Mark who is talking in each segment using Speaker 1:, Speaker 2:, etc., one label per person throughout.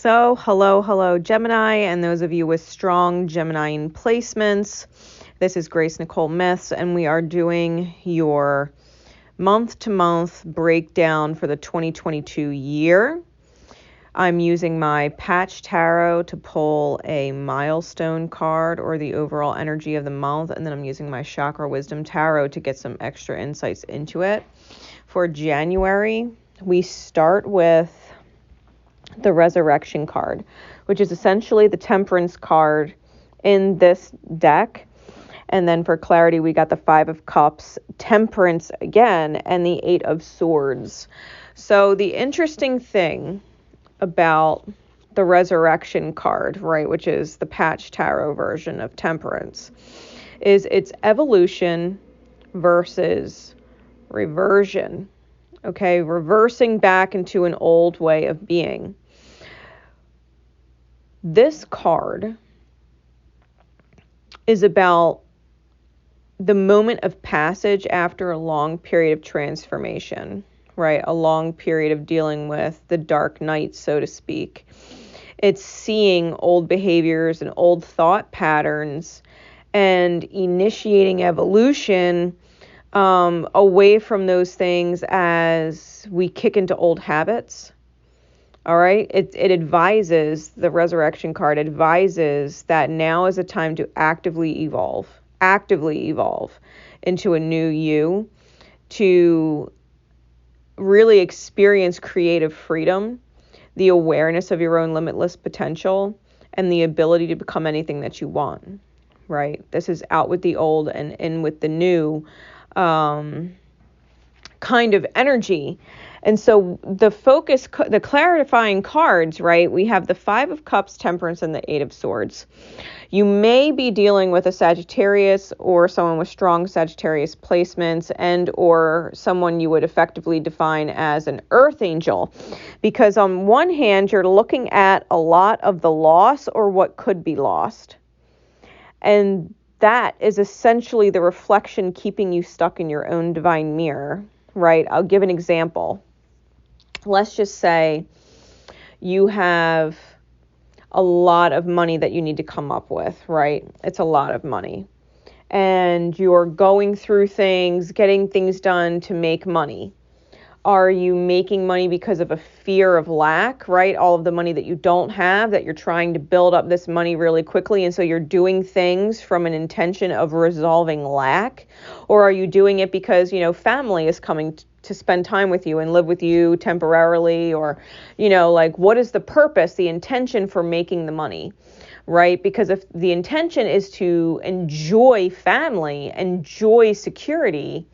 Speaker 1: So, hello, Gemini, and those of you with strong Gemini placements. This is Nicole Myths, and we are doing your month-to-month breakdown for the 2022 year. I'm using my Patch Tarot to pull a milestone card or the overall energy of the month, and then I'm using my Chakra Wisdom Tarot to get some extra insights into it. For January, we start with the Resurrection card, which is essentially the Temperance card in this deck. And then for clarity, we got the Five of Cups, Temperance again, and the Eight of Swords. So the interesting thing about the Resurrection card, right, which is the Patch Tarot version of Temperance, is its evolution versus reversion. Okay, reversing back into an old way of being. This card is about the moment of passage after a long period of transformation, right? A long period of dealing with the dark night, so to speak. It's seeing old behaviors and old thought patterns and initiating evolution away from those things as we kick into old habits. All right. It advises, the Resurrection card advises that now is a time to actively evolve into a new you, to really experience creative freedom, the awareness of your own limitless potential, and the ability to become anything that you want, right? This is out with the old and in with the new kind of energy. And so the focus, the clarifying cards, right? We have the Five of Cups, Temperance, and the Eight of Swords. You may be dealing with a Sagittarius or someone with strong Sagittarius placements, and or someone you would effectively define as an earth angel. Because on one hand, you're looking at a lot of the loss or what could be lost. And that is essentially the reflection keeping you stuck in your own divine mirror, right? I'll give an example. Let's just say you have a lot of money that you need to come up with, right? It's a lot of money. And you're going through things, getting things done to make money. Are you making money because of a fear of lack, right? All of the money that you don't have, that you're trying to build up this money really quickly, and so you're doing things from an intention of resolving lack? Or are you doing it because, family is coming to spend time with you and live with you temporarily? Or, what is the purpose, the intention for making the money, right? Because if the intention is to enjoy family, enjoy security,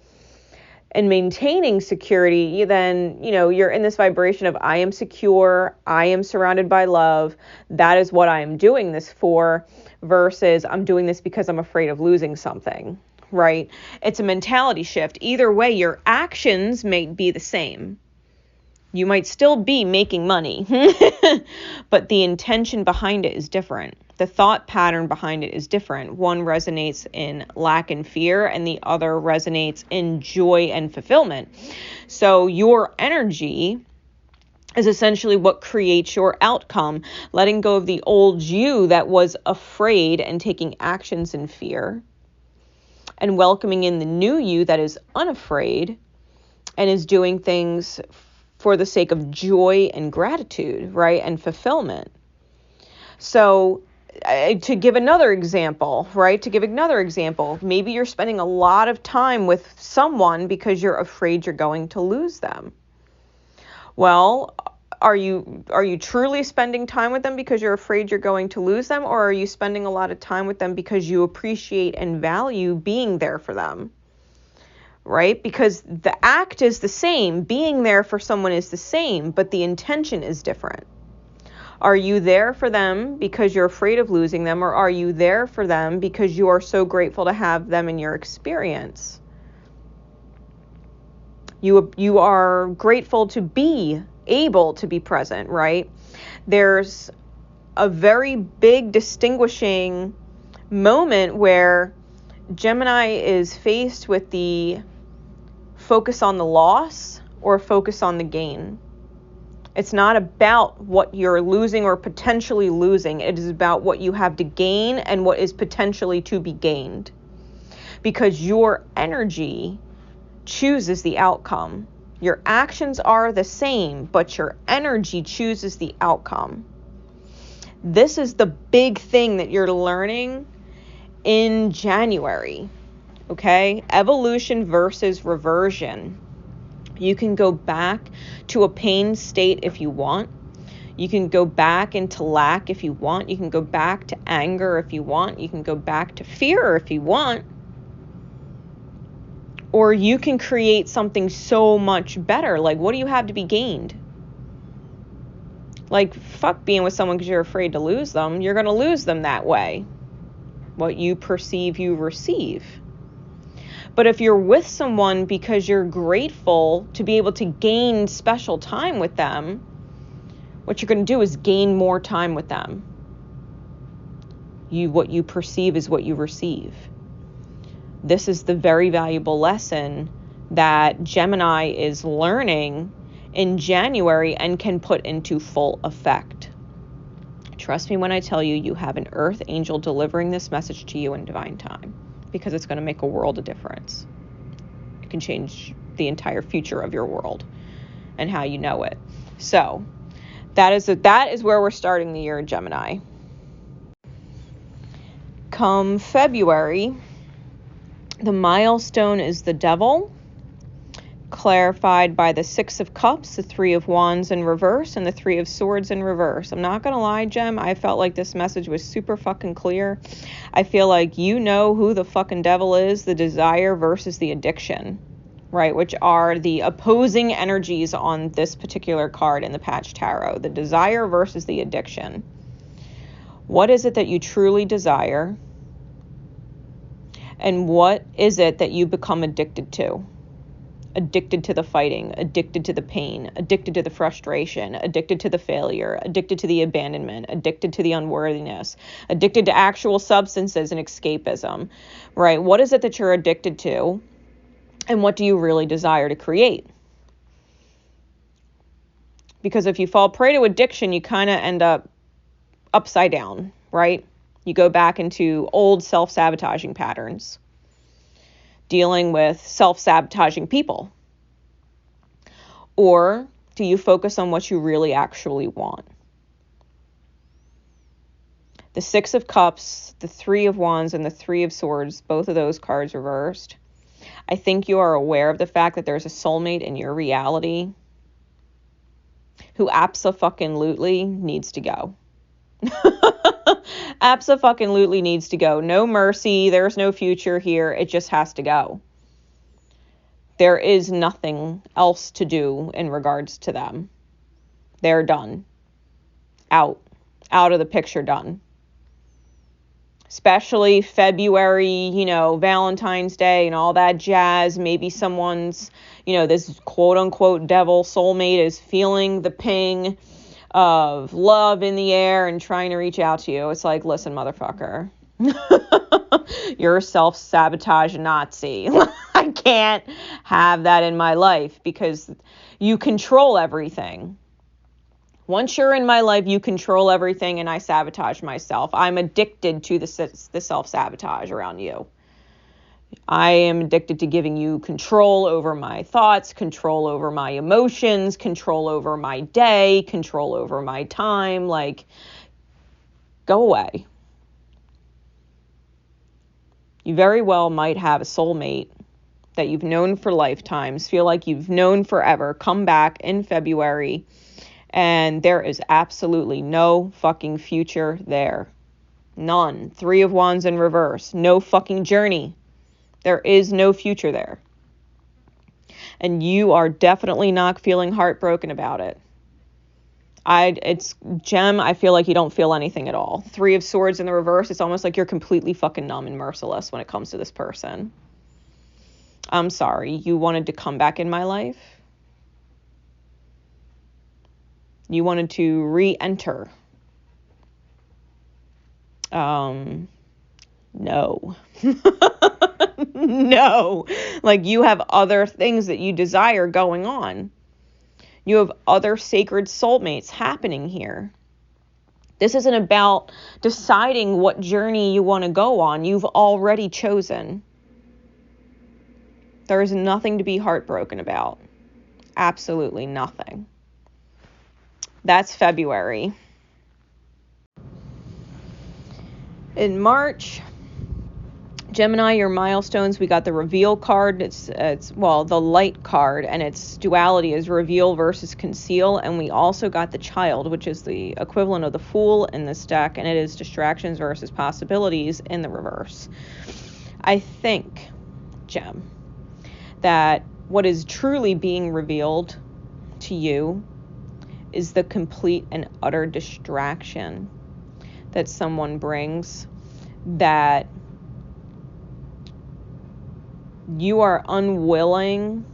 Speaker 1: and maintaining security, then, you're in this vibration of I am secure, I am surrounded by love, that is what I am doing this for, versus I'm doing this because I'm afraid of losing something, right? It's a mentality shift. Either way, your actions may be the same. You might still be making money, but the intention behind it is different. The thought pattern behind it is different. One resonates in lack and fear, and the other resonates in joy and fulfillment. So your energy is essentially what creates your outcome. Letting go of the old you that was afraid and taking actions in fear, and welcoming in the new you that is unafraid and is doing things for the sake of joy and gratitude, right? And fulfillment. So to give another example, maybe you're spending a lot of time with someone because you're afraid you're going to lose them. Well, are you truly spending time with them because you're afraid you're going to lose them? Or are you spending a lot of time with them because you appreciate and value being there for them? Right? Because the act is the same. Being there for someone is the same, but the intention is different. Are you there for them because you're afraid of losing them, or are you there for them because you are so grateful to have them in your experience? You are grateful to be able to be present, right? There's a very big distinguishing moment where Gemini is faced with the focus on the loss or focus on the gain. It's not about what you're losing or potentially losing. It is about what you have to gain and what is potentially to be gained. Because your energy chooses the outcome. Your actions are the same, but your energy chooses the outcome. This is the big thing that you're learning in January. Okay? Evolution versus reversion. You can go back to a pain state if you want. You can go back into lack if you want. You can go back to anger if you want. You can go back to fear if you want. Or you can create something so much better. Like, what do you have to be gained? Like, fuck being with someone because you're afraid to lose them. You're going to lose them that way. What you perceive, you receive. But if you're with someone because you're grateful to be able to gain special time with them, what you're going to do is gain more time with them. What you perceive is what you receive. This is the very valuable lesson that Gemini is learning in January and can put into full effect. Trust me when I tell you, you have an earth angel delivering this message to you in divine time, because it's going to make a world of difference. It can change the entire future of your world and how you know it. So that is where we're starting the year in Gemini. Come February, the milestone is the Devil, clarified by the Six of Cups, the Three of Wands in reverse, and the Three of Swords in reverse. I'm not going to lie, Gem, I felt like this message was super fucking clear. I feel like you know who the fucking devil is, the desire versus the addiction, right? Which are the opposing energies on this particular card in the Patch Tarot. The desire versus the addiction. What is it that you truly desire? And what is it that you become addicted to? Addicted to the fighting, addicted to the pain, addicted to the frustration, addicted to the failure, addicted to the abandonment, addicted to the unworthiness, addicted to actual substances and escapism, right? What is it that you're addicted to? And what do you really desire to create? Because if you fall prey to addiction, you kind of end up upside down, right? You go back into old self-sabotaging patterns, dealing with self-sabotaging people. Or do you focus on what you really actually want? The Six of Cups, the Three of Wands, and the Three of Swords, both of those cards reversed. I think you are aware of the fact that there's a soulmate in your reality who abso-fucking-lutely needs to go. Abso-fucking-lutely needs to go. No mercy. There's no future here. It just has to go. There is nothing else to do in regards to them. They're done. Out of the picture, done. Especially February, Valentine's Day and all that jazz. Maybe someone's, this quote unquote devil soulmate is feeling the ping of love in the air and trying to reach out to you. It's like, listen, motherfucker, you're a self-sabotage Nazi. I can't have that in my life because you control everything. Once you're in my life, you control everything and I sabotage myself. I'm addicted to the self-sabotage around you. I am addicted to giving you control over my thoughts, control over my emotions, control over my day, control over my time. Like, go away. You very well might have a soulmate that you've known for lifetimes, feel like you've known forever, come back in February, and there is absolutely no fucking future there. None. Three of Wands in reverse. No fucking journey. There is no future there. And you are definitely not feeling heartbroken about it. Gem, I feel like you don't feel anything at all. Three of Swords in the reverse, it's almost like you're completely fucking numb and merciless when it comes to this person. I'm sorry, you wanted to come back in my life? You wanted to re-enter? No. No. Like, you have other things that you desire going on. You have other sacred soulmates happening here. This isn't about deciding what journey you want to go on. You've already chosen. There is nothing to be heartbroken about. Absolutely nothing. That's February. In March, Gemini, your milestones, we got the reveal card. It's the light card, and its duality is reveal versus conceal. And we also got the child, which is the equivalent of the fool in this deck, and it is distractions versus possibilities in the reverse. I think, Gem, that what is truly being revealed to you is the complete and utter distraction that someone brings, that you are unwilling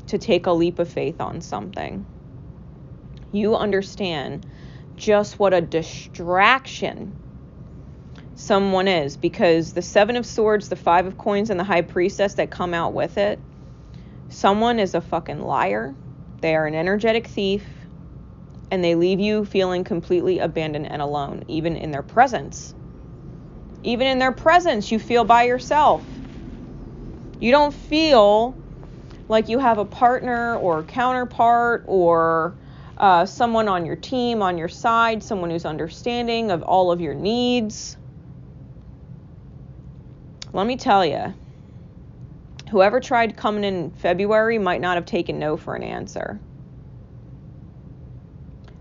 Speaker 1: to take a leap of faith on something. You understand just what a distraction someone is, because the Seven of Swords, the Five of Coins, and the High Priestess that come out with it, someone is a fucking liar. They are an energetic thief, and they leave you feeling completely abandoned and alone, even in their presence. Even in their presence, you feel by yourself. You don't feel like you have a partner or counterpart or someone on your team, on your side, someone who's understanding of all of your needs. Let me tell you, whoever tried coming in February might not have taken no for an answer.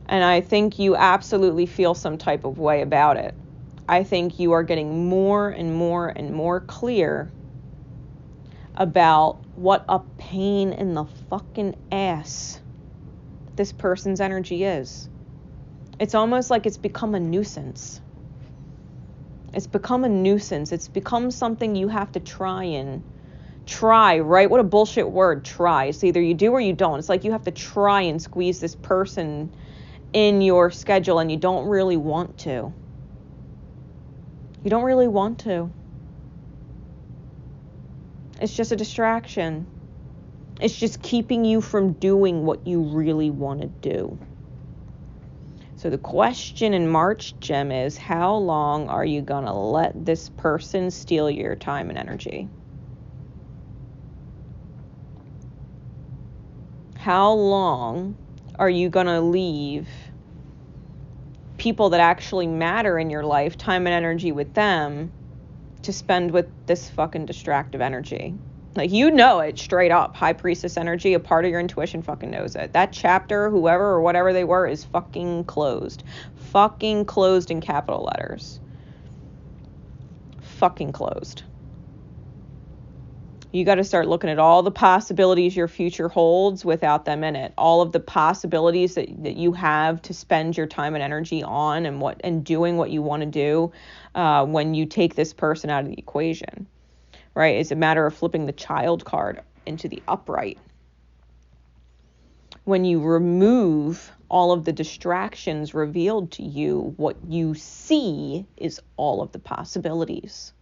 Speaker 1: And I think you absolutely feel some type of way about it. I think you are getting more and more and more clear about what a pain in the fucking ass this person's energy is. It's almost like it's become a nuisance. It's become a nuisance. It's become something you have to try, right? What a bullshit word, try. It's either you do or you don't. It's like you have to try and squeeze this person in your schedule, and you don't really want to. You don't really want to. It's just a distraction. It's just keeping you from doing what you really want to do. So the question in March, Gem, is how long are you going to let this person steal your time and energy? How long are you going to leave people that actually matter in your life, time and energy with them, to spend with this fucking distractive energy? Like, you know it straight up. High Priestess energy, a part of your intuition fucking knows it. That chapter, whoever or whatever they were, is fucking closed. Fucking closed in capital letters. Fucking closed. You got to start looking at all the possibilities your future holds without them in it. All of the possibilities that you have to spend your time and energy on, and doing what you want to do when you take this person out of the equation. Right? It's a matter of flipping the child card into the upright. When you remove all of the distractions revealed to you, what you see is all of the possibilities.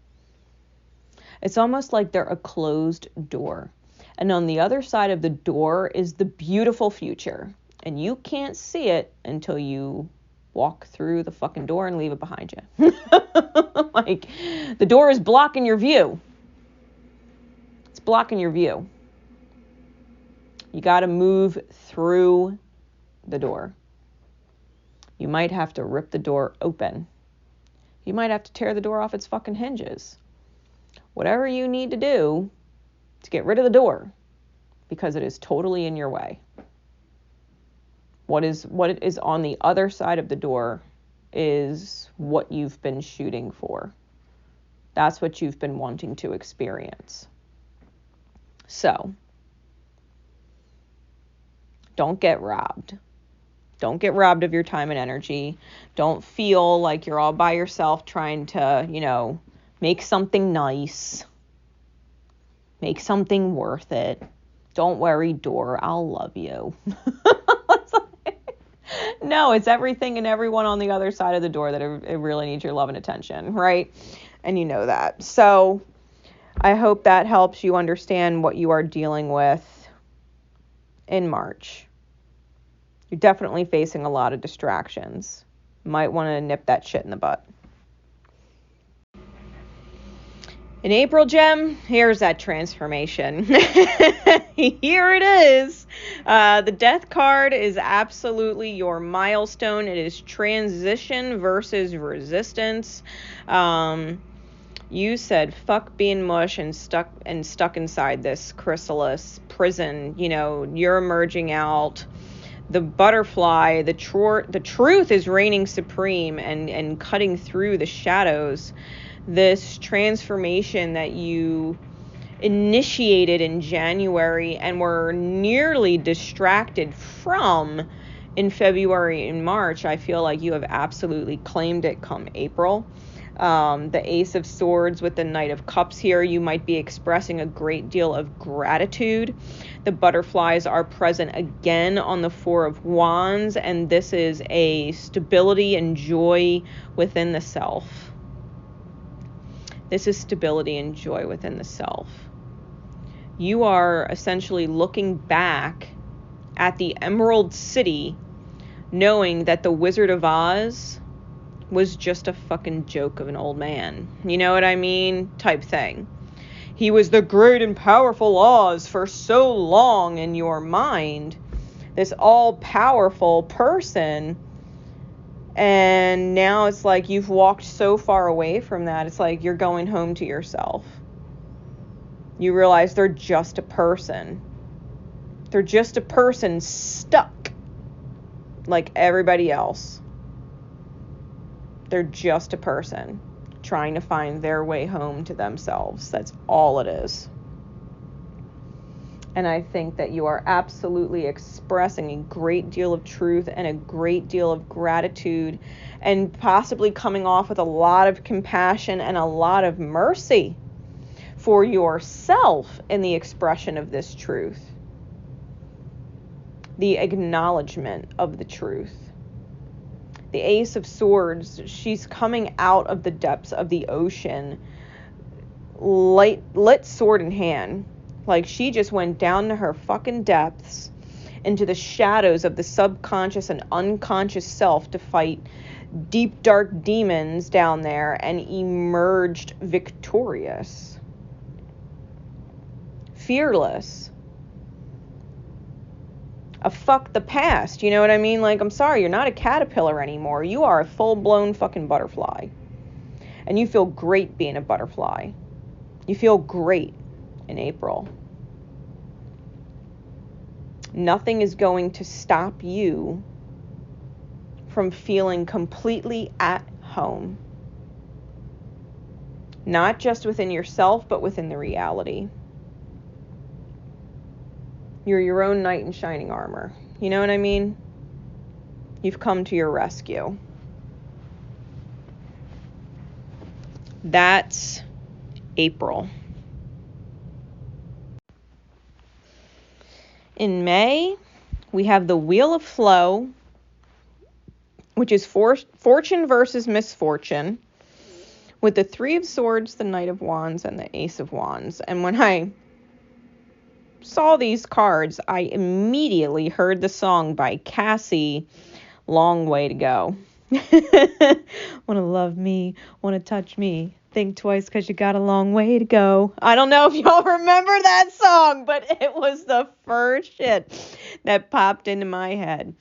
Speaker 1: It's almost like they're a closed door. And on the other side of the door is the beautiful future. And you can't see it until you walk through the fucking door and leave it behind you. Like, the door is blocking your view. It's blocking your view. You got to move through the door. You might have to rip the door open. You might have to tear the door off its fucking hinges. Whatever you need to do to get rid of the door, because it is totally in your way. What is on the other side of the door is what you've been shooting for. That's what you've been wanting to experience. So, don't get robbed. Don't get robbed of your time and energy. Don't feel like you're all by yourself trying to, make something nice. Make something worth it. Don't worry, door, I'll love you. No, it's everything and everyone on the other side of the door that it really needs your love and attention, right? And you know that. So I hope that helps you understand what you are dealing with in March. You're definitely facing a lot of distractions. Might want to nip that shit in the butt. In April, Gem, here's that transformation. Here it is. The Death card is absolutely your milestone. It is transition versus resistance. You said fuck being mush and stuck inside this chrysalis prison. You know, you're emerging out. The butterfly, the truth is reigning supreme and cutting through the shadows. This transformation that you initiated in January and were nearly distracted from in February and March, I feel like you have absolutely claimed it come April. The Ace of Swords with the Knight of Cups here, you might be expressing a great deal of gratitude. The butterflies are present again on the Four of Wands, and this is a stability and joy within the self. This is stability and joy within the self. You are essentially looking back at the Emerald City, knowing that the Wizard of Oz was just a fucking joke of an old man. You know what I mean? Type thing. He was the great and powerful Oz for so long in your mind. This all-powerful person. And now it's like you've walked so far away from that. It's like you're going home to yourself. You realize they're just a person. They're just a person stuck like everybody else. They're just a person trying to find their way home to themselves. That's all it is. And I think that you are absolutely expressing a great deal of truth and a great deal of gratitude, and possibly coming off with a lot of compassion and a lot of mercy for yourself in the expression of this truth. The acknowledgement of the truth. The Ace of Swords, she's coming out of the depths of the ocean, lit sword in hand. Like she just went down to her fucking depths, into the shadows of the subconscious and unconscious self to fight deep, dark demons down there, and emerged victorious. Fearless. A fuck the past, you know what I mean? Like, I'm sorry, you're not a caterpillar anymore. You are a full-blown fucking butterfly. And you feel great being a butterfly. You feel great in April. Nothing is going to stop you from feeling completely at home. Not just within yourself, but within the reality. You're your own knight in shining armor. You know what I mean? You've come to your rescue. That's April. In May, we have the Wheel of Flow, which is fortune versus misfortune, with the Three of Swords, the Knight of Wands, and the Ace of Wands. And when I saw these cards, I immediately heard the song by Cassie, Long Way to Go. Want to love me, want to touch me, think twice because you got a long way to go. I don't know if y'all remember that song, but it was the first shit that popped into my head.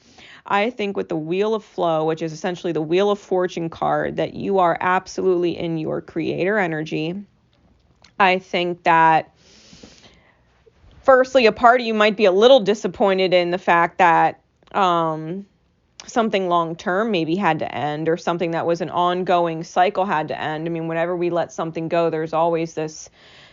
Speaker 1: I think with the Wheel of Flow, which is essentially the Wheel of Fortune card, that you are absolutely in your creator energy. I think that firstly, a part of you might be a little disappointed in the fact that something long-term maybe had to end, or something that was an ongoing cycle had to end. I mean, whenever we let something go, there's always this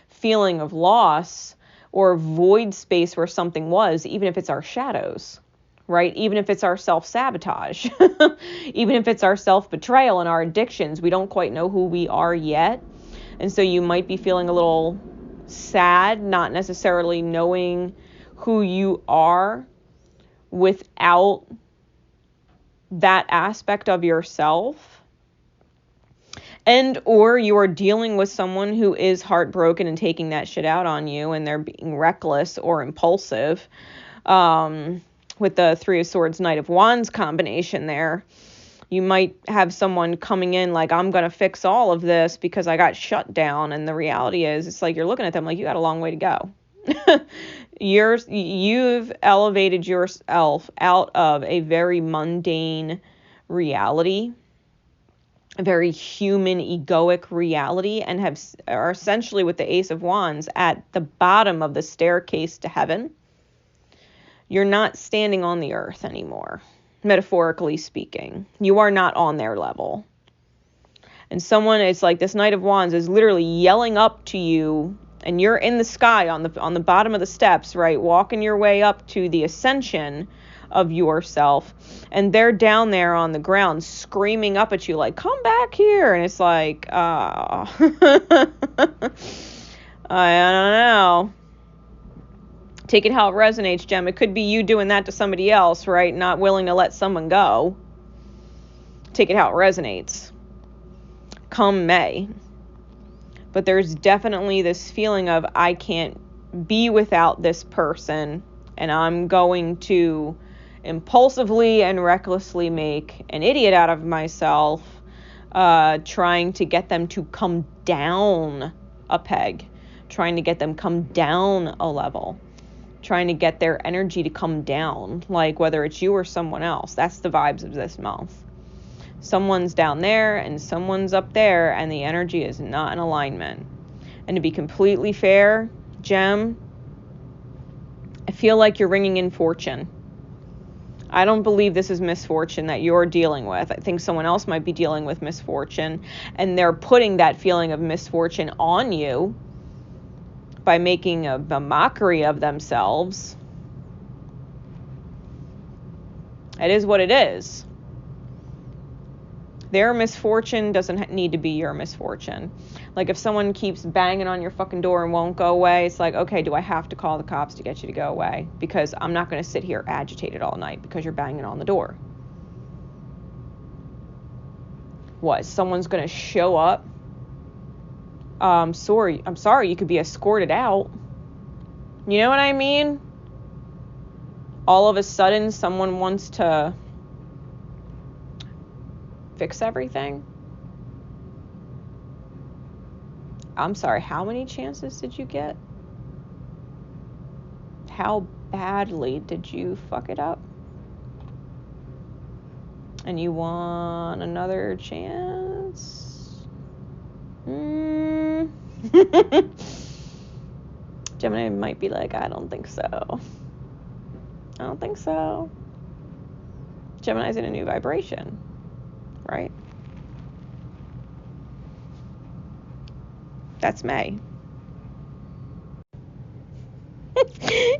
Speaker 1: feeling of loss or void space where something was, even if it's our shadows, right? Even if it's our self-sabotage, even if it's our self-betrayal and our addictions. We don't quite know who we are yet. And so you might be feeling a little sad, not necessarily knowing who you are without that aspect of yourself. And or you are dealing with someone who is heartbroken and taking that shit out on you, and they're being reckless or impulsive. with the Three of Swords, Knight of Wands combination there. You might have someone coming in like, I'm going to fix all of this because I got shut down. And the reality is, it's like you're looking at them like you got a long way to go. You've elevated yourself out of a very mundane reality, a very human, egoic reality, and are essentially with the Ace of Wands at the bottom of the staircase to heaven. You're not standing on the earth anymore, metaphorically speaking. You are not on their level. And someone, it's like this Knight of Wands is literally yelling up to you, and you're in the sky on the bottom of the steps, right, walking your way up to the ascension of yourself, and they're down there on the ground screaming up at you like, come back here. And it's like, I don't know. Take it how it resonates, Gem. It could be you doing that to somebody else, right? Not willing to let someone go. Take it how it resonates. Come May. But there's definitely this feeling of, I can't be without this person, and I'm going to impulsively and recklessly make an idiot out of myself, trying to get them to come down a peg, trying to get them come down a level, trying to get their energy to come down, like whether it's you or someone else. That's the vibes of this month. Someone's down there and someone's up there, and the energy is not in alignment. And to be completely fair, Gem, I feel like you're ringing in fortune. I don't believe this is misfortune that you're dealing with. I think someone else might be dealing with misfortune, and they're putting that feeling of misfortune on you by making a mockery of themselves. It is what it is. Their misfortune doesn't need to be your misfortune. Like if someone keeps banging on your fucking door and won't go away, it's like, okay, do I have to call the cops to get you to go away? Because I'm not going to sit here agitated all night because you're banging on the door. What? Someone's going to show up? I'm sorry, you could be escorted out. You know what I mean? All of a sudden, someone wants to fix everything. I'm sorry, how many chances did you get? How badly did you fuck it up? And you want another chance? Gemini might be like, I don't think so. I don't think so. Gemini's in a new vibration, right? That's May.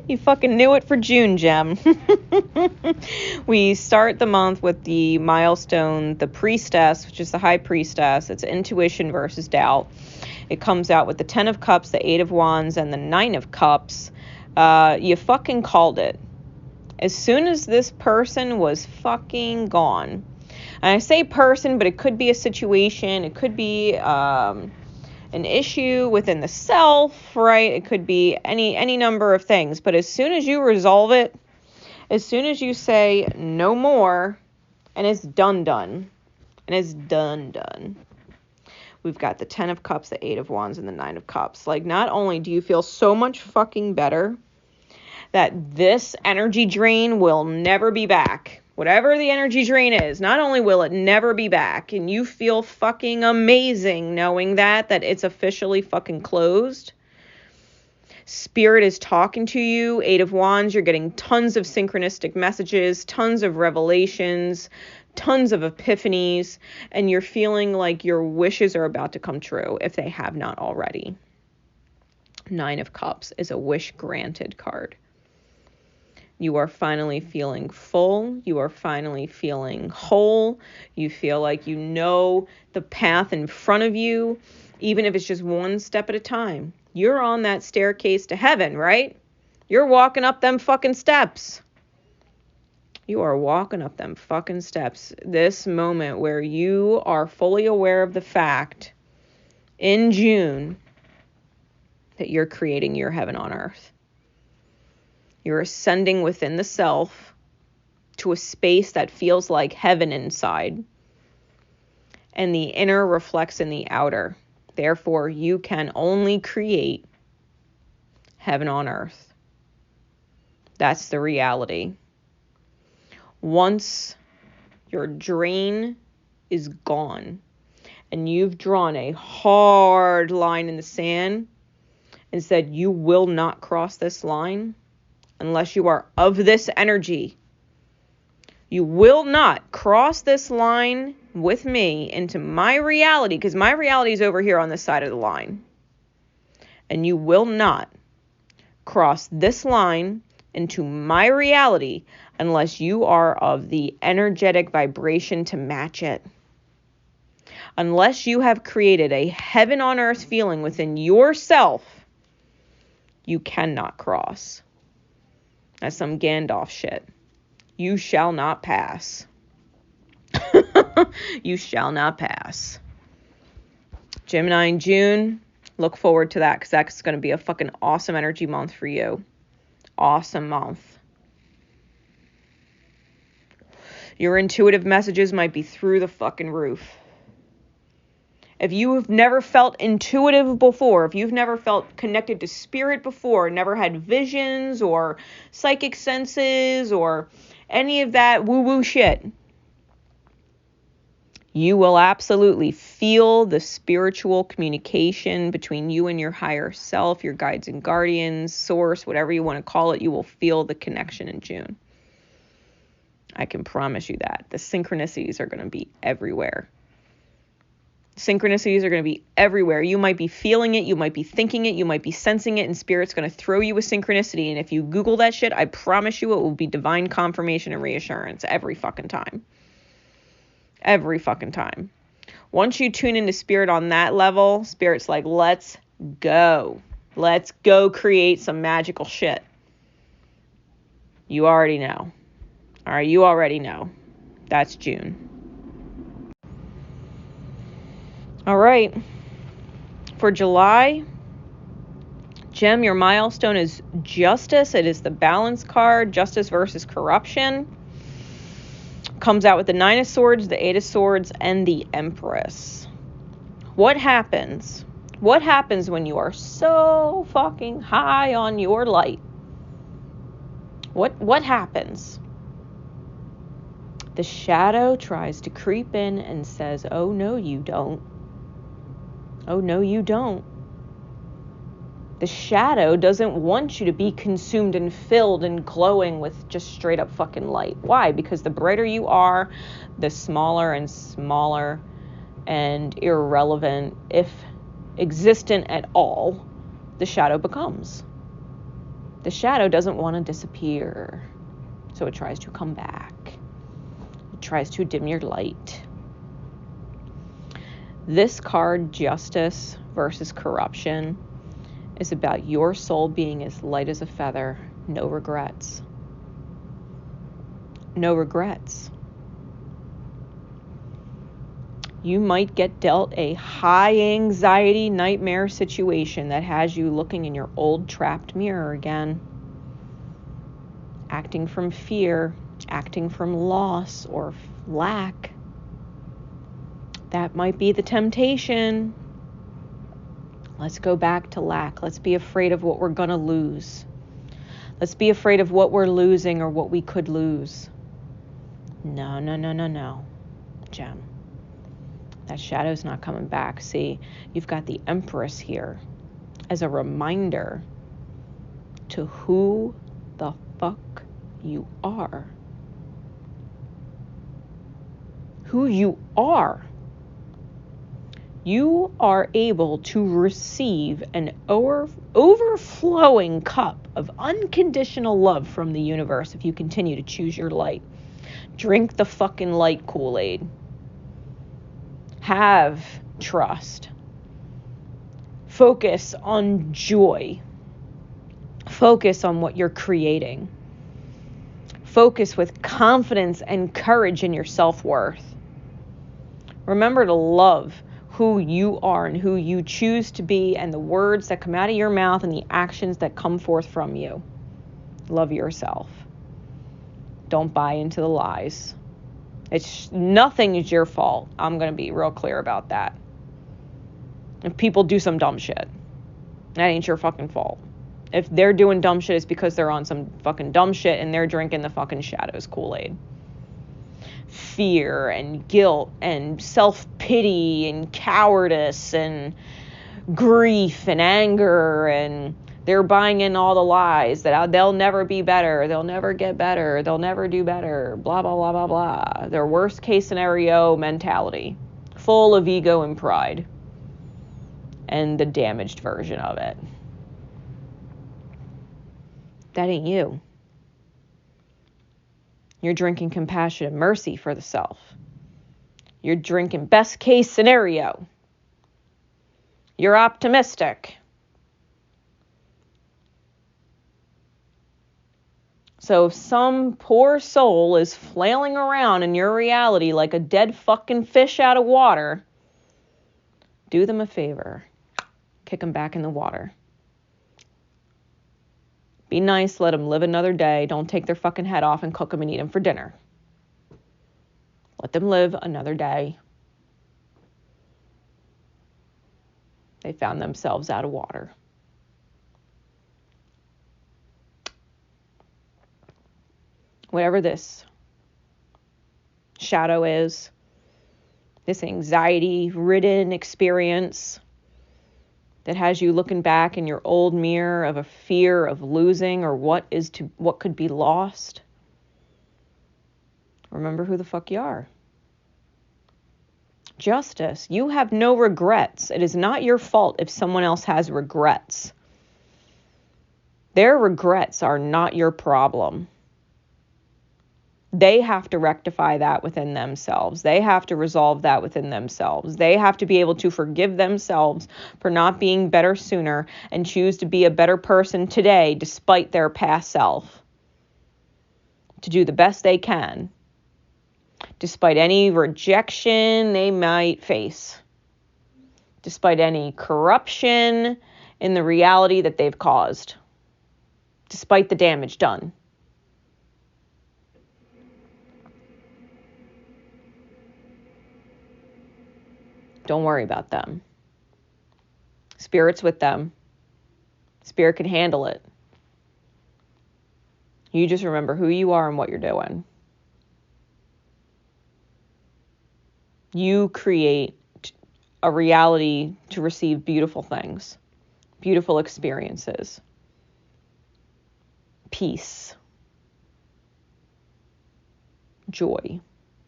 Speaker 1: You fucking knew it for June, Gem. We start the month with the milestone, the priestess, which is the high priestess. It's intuition versus doubt. It comes out with the 10 of cups, the 8 of wands, and the 9 of cups. You fucking called it. As soon as this person was fucking gone. And I say person, but it could be a situation. It could be an issue within the self, right? It could be any number of things. But as soon as you resolve it, as soon as you say no more, and it's done. And it's done. We've got the 10 of cups, the 8 of wands, and the 9 of cups. Like, not only do you feel so much fucking better that this energy drain will never be back. Whatever the energy drain is, not only will it never be back, and you feel fucking amazing knowing that it's officially fucking closed. Spirit is talking to you. 8 of wands, you're getting tons of synchronistic messages, tons of revelations, tons of epiphanies, and you're feeling like your wishes are about to come true if they have not already. 9 of cups is a wish granted card. You are finally feeling full. You are finally feeling whole. You feel like you know the path in front of you, even if it's just one step at a time. You're on that staircase to heaven, right? You're walking up them fucking steps. You are walking up them fucking steps. This moment where you are fully aware of the fact in June that you're creating your heaven on earth. You're ascending within the self. to a space that feels like heaven inside. And the inner reflects in the outer. Therefore, you can only create heaven on earth. That's the reality. Once your drain is gone and you've drawn a hard line in the sand and said you will not cross this line unless you are of this energy. You will not cross this line with me into my reality, because my reality is over here on this side of the line. And you will not cross this line into my reality unless you are of the energetic vibration to match it. Unless you have created a heaven on earth feeling within yourself, you cannot cross. That's some Gandalf shit. You shall not pass. You shall not pass. Gemini in June, look forward to that, because that's going to be a fucking awesome energy month for you. Awesome month. Your intuitive messages might be through the fucking roof. If you have never felt intuitive before, if you've never felt connected to spirit before, never had visions or psychic senses or any of that woo-woo shit, you will absolutely feel the spiritual communication between you and your higher self, your guides and guardians, source, whatever you want to call it. You will feel the connection in June. I can promise you that. The synchronicities are going to be everywhere. Synchronicities are going to be everywhere. You might be feeling it, you might be thinking it, you might be sensing it, and Spirit's going to throw you a synchronicity. And if you Google that shit, I promise you it will be divine confirmation and reassurance every fucking time. Every fucking time. Once you tune into Spirit on that level, Spirit's like, let's go. Let's go create some magical shit. You already know. All right, you already know. That's June. All right. For July, Gem, your milestone is justice. It is the balance card, justice versus corruption. Comes out with the 9 of Swords, the 8 of Swords, and the Empress. What happens? What happens when you are so fucking high on your light? What happens? The shadow tries to creep in and says, oh, no, you don't. Oh, no, you don't. The shadow doesn't want you to be consumed and filled and glowing with just straight up fucking light. Why? Because the brighter you are, the smaller and smaller and irrelevant, if existent at all, the shadow becomes. The shadow doesn't want to disappear, so it tries to come back. It tries to dim your light. This card, Justice versus Corruption, is about your soul being as light as a feather. No regrets. No regrets. You might get dealt a high anxiety nightmare situation that has you looking in your old trapped mirror again. Acting from fear, acting from loss or lack. That might be the temptation. Let's go back to lack. Let's be afraid of what we're going to lose. Let's be afraid of what we're losing or what we could lose. No, Gem. That shadow's not coming back. See, you've got the Empress here as a reminder to who the fuck you are. Who you are. You are able to receive an overflowing cup of unconditional love from the universe if you continue to choose your light. Drink the fucking light Kool-Aid. Have trust. Focus on joy. Focus on what you're creating. Focus with confidence and courage in your self-worth. Remember to love who you are and who you choose to be and the words that come out of your mouth and the actions that come forth from you. Love yourself. Don't buy into the lies. Nothing is your fault. I'm going to be real clear about that. If people do some dumb shit, that ain't your fucking fault. If they're doing dumb shit, it's because they're on some fucking dumb shit and they're drinking the fucking shadows Kool-Aid. Fear and guilt and self-pity and cowardice and grief and anger, and they're buying in all the lies that they'll never be better, they'll never get better, they'll never do better, blah, blah, blah, blah, blah. Their worst case scenario mentality, full of ego and pride, and the damaged version of it. That ain't you. You're drinking compassion and mercy for the self. You're drinking best case scenario. You're optimistic. So if some poor soul is flailing around in your reality like a dead fucking fish out of water, do them a favor. Kick them back in the water. Be nice, let them live another day. Don't take their fucking head off and cook them and eat them for dinner. Let them live another day. They found themselves out of water. Whatever this shadow is, this anxiety-ridden experience that has you looking back in your old mirror of a fear of losing or what could be lost. Remember who the fuck you are. Justice. You have no regrets. It is not your fault if someone else has regrets. Their regrets are not your problem. They have to rectify that within themselves. They have to resolve that within themselves. They have to be able to forgive themselves for not being better sooner and choose to be a better person today despite their past self. To do the best they can, despite any rejection they might face, despite any corruption in the reality that they've caused, despite the damage done. Don't worry about them. Spirit's with them. Spirit can handle it. You just remember who you are and what you're doing. You create a reality to receive beautiful things, beautiful experiences, peace, joy,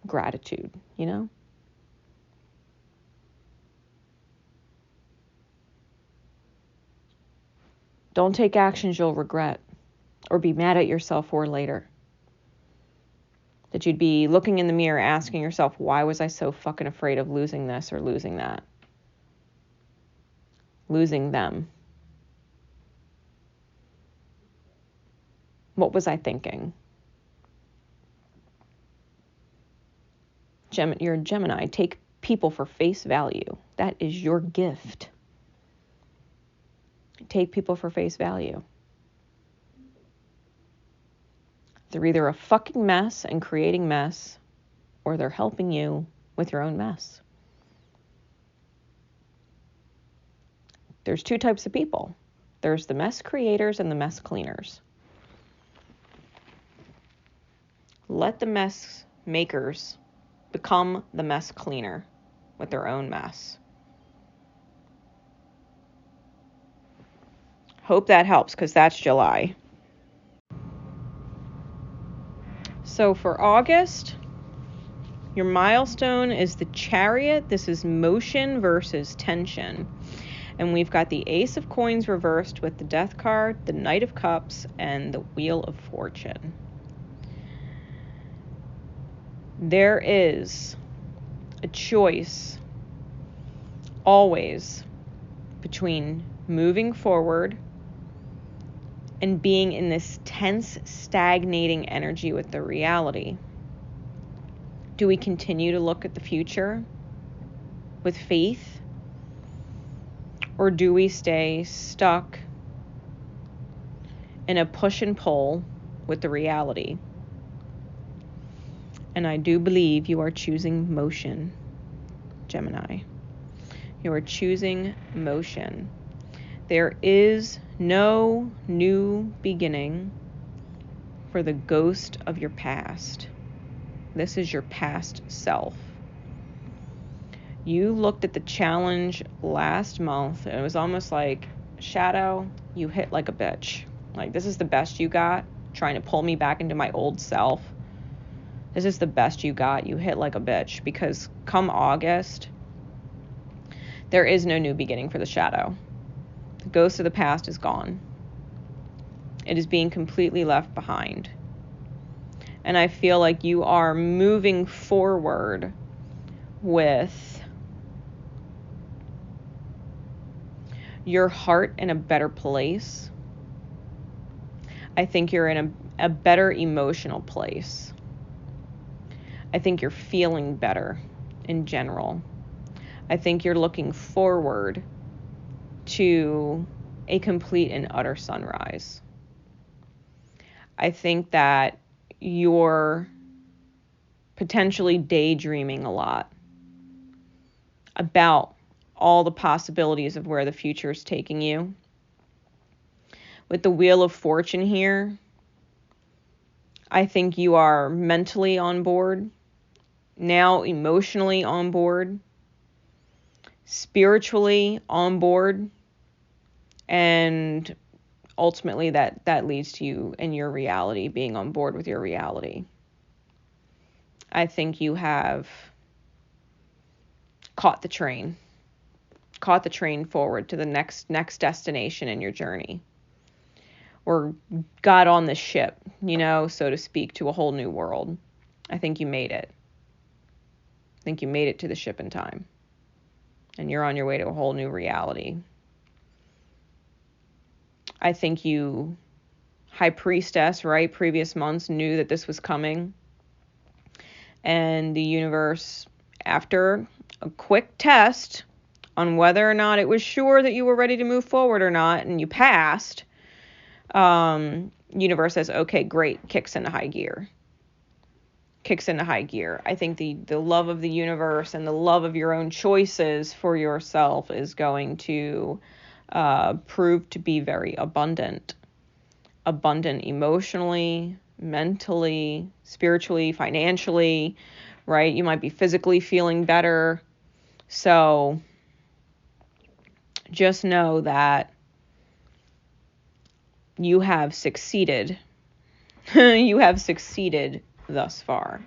Speaker 1: gratitude, you know? Don't take actions you'll regret or be mad at yourself for later. That you'd be looking in the mirror asking yourself, why was I so fucking afraid of losing this or losing that? Losing them. What was I thinking? You're a Gemini. Take people for face value. That is your gift. Take people for face value. They're either a fucking mess and creating mess, or they're helping you with your own mess. There's two types of people. There's the mess creators and the mess cleaners. Let the mess makers become the mess cleaner with their own mess. Hope that helps, because that's July. So for August, your milestone is the Chariot. This is motion versus tension. And we've got the Ace of Coins reversed with the Death card, the Knight of Cups, and the Wheel of Fortune. There is a choice always between moving forward and being in this tense, stagnating energy with the reality. Do we continue to look at the future with faith? Or do we stay stuck in a push and pull with the reality? And I do believe you are choosing motion, Gemini. You are choosing motion. There is no new beginning for the ghost of your past. This is your past self. You looked at the challenge last month, and it was almost like, Shadow, you hit like a bitch. Like, this is the best you got, trying to pull me back into my old self. This is the best you got. You hit like a bitch, because come August, there is no new beginning for the Shadow. The ghost of the past is gone. It is being completely left behind. And I feel like you are moving forward with your heart in a better place. I think you're in a better emotional place. I think you're feeling better in general. I think you're looking forward to a complete and utter sunrise. I think that you're potentially daydreaming a lot about all the possibilities of where the future is taking you. With the Wheel of Fortune here, I think you are mentally on board, now emotionally on board, spiritually on board, and ultimately that leads to you in your reality, being on board with your reality. I think you have caught the train forward to the next destination in your journey, or got on the ship, so to speak, to a whole new world. I think you made it. I think you made it to the ship in time, and you're on your way to a whole new reality. I think you, High Priestess, right, previous months, knew that this was coming, and the universe, after a quick test on whether or not it was sure that you were ready to move forward or not, and you passed, universe says, okay, great, kicks into high gear. I think the love of the universe and the love of your own choices for yourself is going to prove to be very abundant emotionally, mentally, spiritually, financially, right? You might be physically feeling better. So just know that you have succeeded. You have succeeded thus far.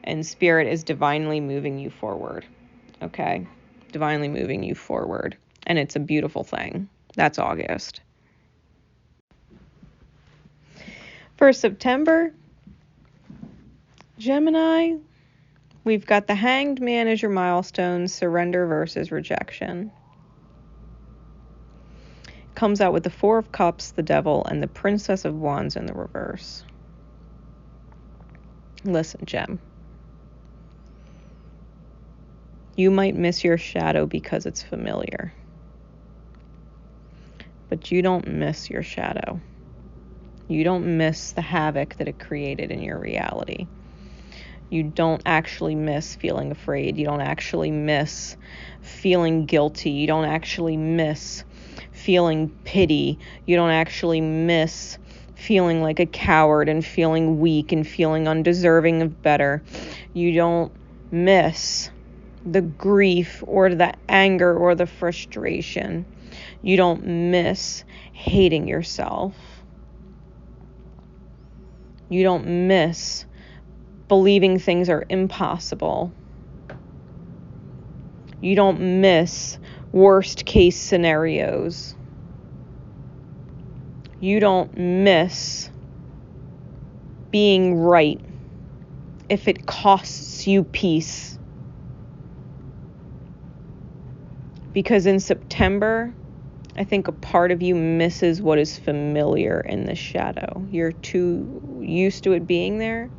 Speaker 1: And Spirit is divinely moving you forward. Okay? Divinely moving you forward. And it's a beautiful thing. That's August. For September, Gemini, we've got the Hanged Man as your milestone, surrender versus rejection. Comes out with the Four of Cups, the Devil, and the Princess of Wands in the reverse. Listen, Gem. You might miss your shadow because it's familiar. But you don't miss your shadow. You don't miss the havoc that it created in your reality. You don't actually miss feeling afraid. You don't actually miss feeling guilty. You don't actually miss feeling pity. You don't actually miss feeling like a coward and feeling weak and feeling undeserving of better. You don't miss the grief or the anger or the frustration. You don't miss hating yourself. You don't miss believing things are impossible. You don't miss worst case scenarios. You don't miss being right if it costs you peace. Because in September, I think a part of you misses what is familiar in the shadow. You're too used to it being there.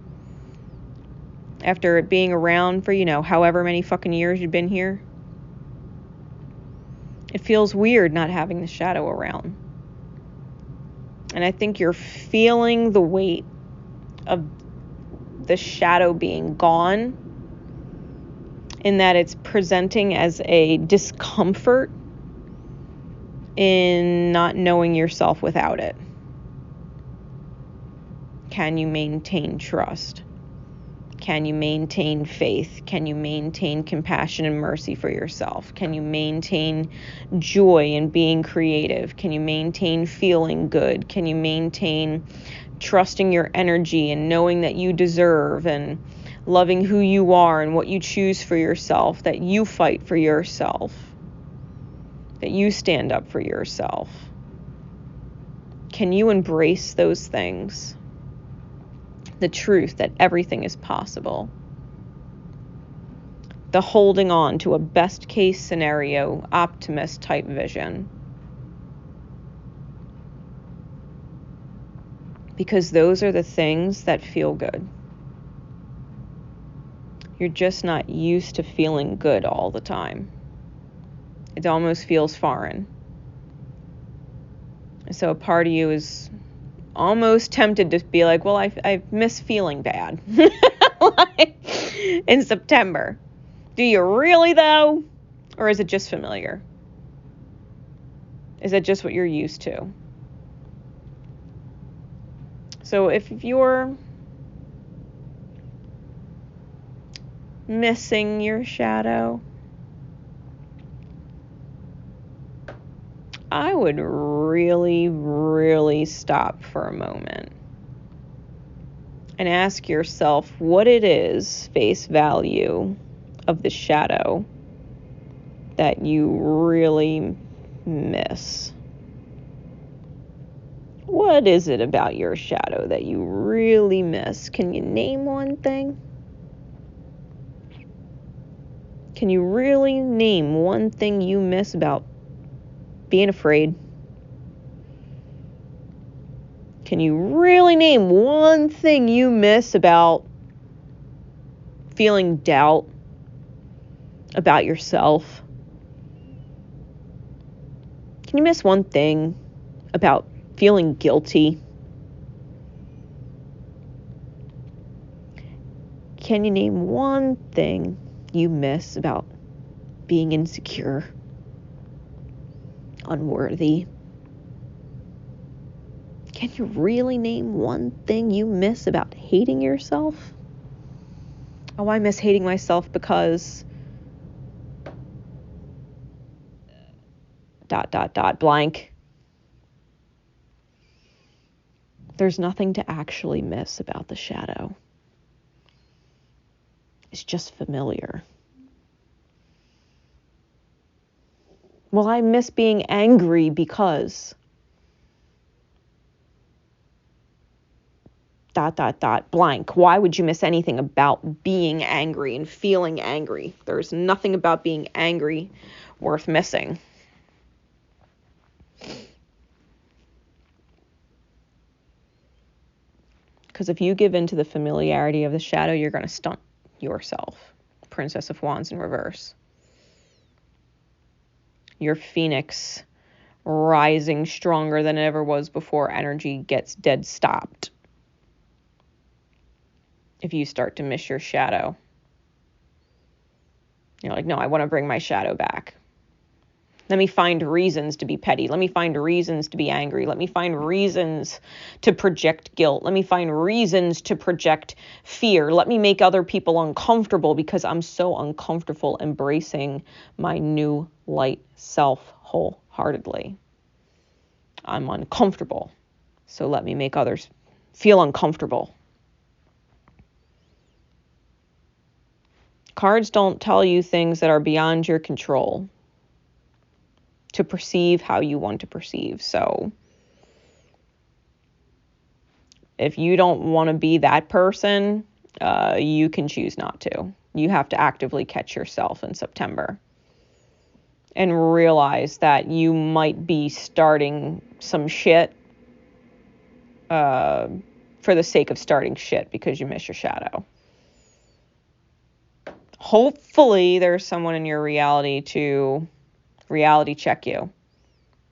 Speaker 1: After it being around for, however many fucking years you've been here. It feels weird not having the shadow around. And I think you're feeling the weight of the shadow being gone, in that it's presenting as a discomfort in not knowing yourself without it. Can you maintain trust? Can you maintain faith? Can you maintain compassion and mercy for yourself? Can you maintain joy in being creative? Can you maintain feeling good? Can you maintain trusting your energy and knowing that you deserve, and loving who you are and what you choose for yourself, that you fight for yourself, that you stand up for yourself? Can you embrace those things? The truth that everything is possible. The holding on to a best case scenario, optimist type vision. Because those are the things that feel good. You're just not used to feeling good all the time. It almost feels foreign. So a part of you is almost tempted to be like, well, I miss feeling bad in September. Do you really, though? Or is it just familiar? Is it just what you're used to? So if you're missing your shadow, I would really, really stop for a moment and ask yourself what it is, face value, of the shadow that you really miss. What is it about your shadow that you really miss? Can you name one thing? Can you really name one thing you miss about being afraid? Can you really name one thing you miss about feeling doubt about yourself? Can you miss one thing about feeling guilty? Can you name one thing you miss about being insecure, unworthy? Can you really name one thing you miss about hating yourself? Oh, I miss hating myself because ... blank. There's nothing to actually miss about the shadow. It's just familiar. Well, I miss being angry because ... blank. Why would you miss anything about being angry and feeling angry? There's nothing about being angry worth missing. Because if you give in to the familiarity of the shadow, you're going to stunt yourself. Princess of Wands in reverse. Your phoenix rising stronger than it ever was before energy gets dead stopped. If you start to miss your shadow, you're like, no, I want to bring my shadow back. Let me find reasons to be petty. Let me find reasons to be angry. Let me find reasons to project guilt. Let me find reasons to project fear. Let me make other people uncomfortable because I'm so uncomfortable embracing my new light self wholeheartedly. I'm uncomfortable, so let me make others feel uncomfortable. Cards don't tell you things that are beyond your control to perceive how you want to perceive. So if you don't want to be that person, you can choose not to. You have to actively catch yourself in September and realize that you might be starting some shit for the sake of starting shit because you miss your shadow. Hopefully there's someone in your reality to reality check you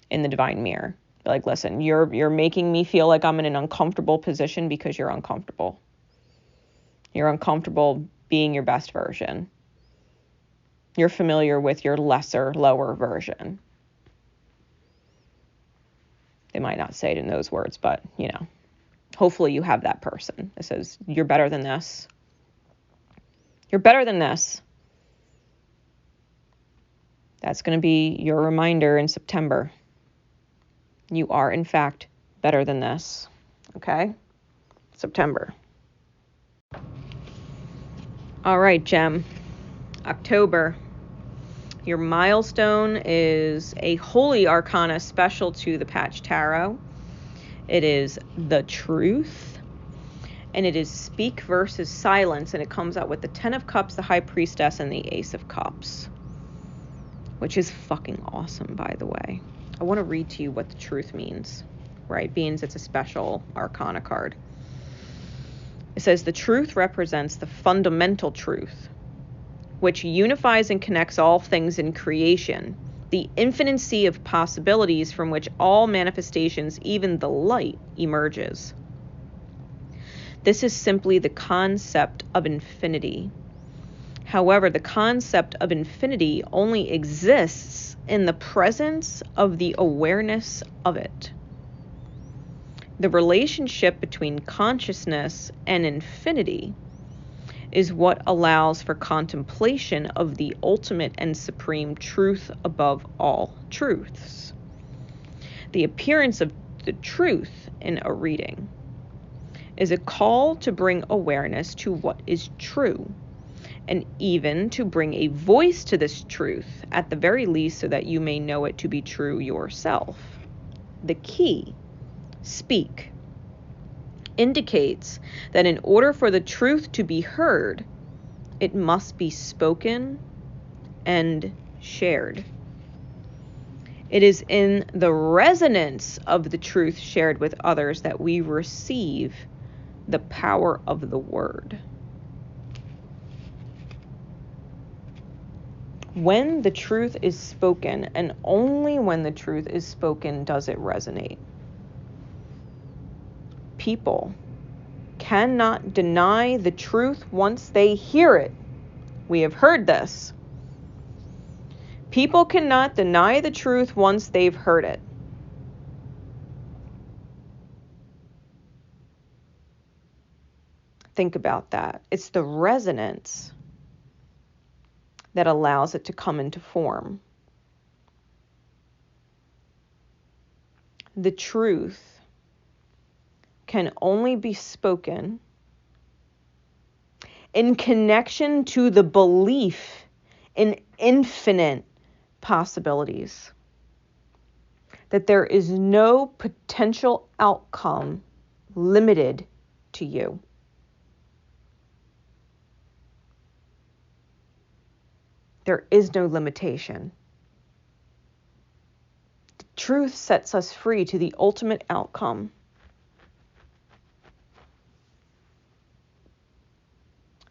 Speaker 1: in the divine mirror. Be like, listen, you're making me feel like I'm in an uncomfortable position because you're uncomfortable. You're uncomfortable being your best version. You're familiar with your lesser, lower version. They might not say it in those words, but, hopefully you have that person that says, you're better than this. You're better than this. That's going to be your reminder in September. You are, in fact, better than this. Okay? September. All right, Gem. October. Your milestone is a holy arcana special to the Patch Tarot. It is the Truth. And it is Speak versus Silence. And it comes out with the 10 of Cups, the High Priestess, and the Ace of Cups. Which is fucking awesome, by the way. I want to read to you what the Truth means, right? Being it's a special arcana card. It says, the Truth represents the fundamental truth, which unifies and connects all things in creation, the infinite sea of possibilities from which all manifestations, even the light, emerges. This is simply the concept of infinity. However, the concept of infinity only exists in the presence of the awareness of it. The relationship between consciousness and infinity is what allows for contemplation of the ultimate and supreme truth above all truths. The appearance of the truth in a reading is a call to bring awareness to what is true, and even to bring a voice to this truth, at the very least, so that you may know it to be true yourself. The key, speak, indicates that in order for the truth to be heard, it must be spoken and shared. It is in the resonance of the truth shared with others that we receive the power of the word. When the truth is spoken, and only when the truth is spoken does it resonate. People cannot deny the truth once they hear it. We have heard this. People cannot deny the truth once they've heard it. Think about that. It's the resonance that allows it to come into form. The truth can only be spoken in connection to the belief in infinite possibilities, that there is no potential outcome limited to you. There is no limitation. The truth sets us free to the ultimate outcome.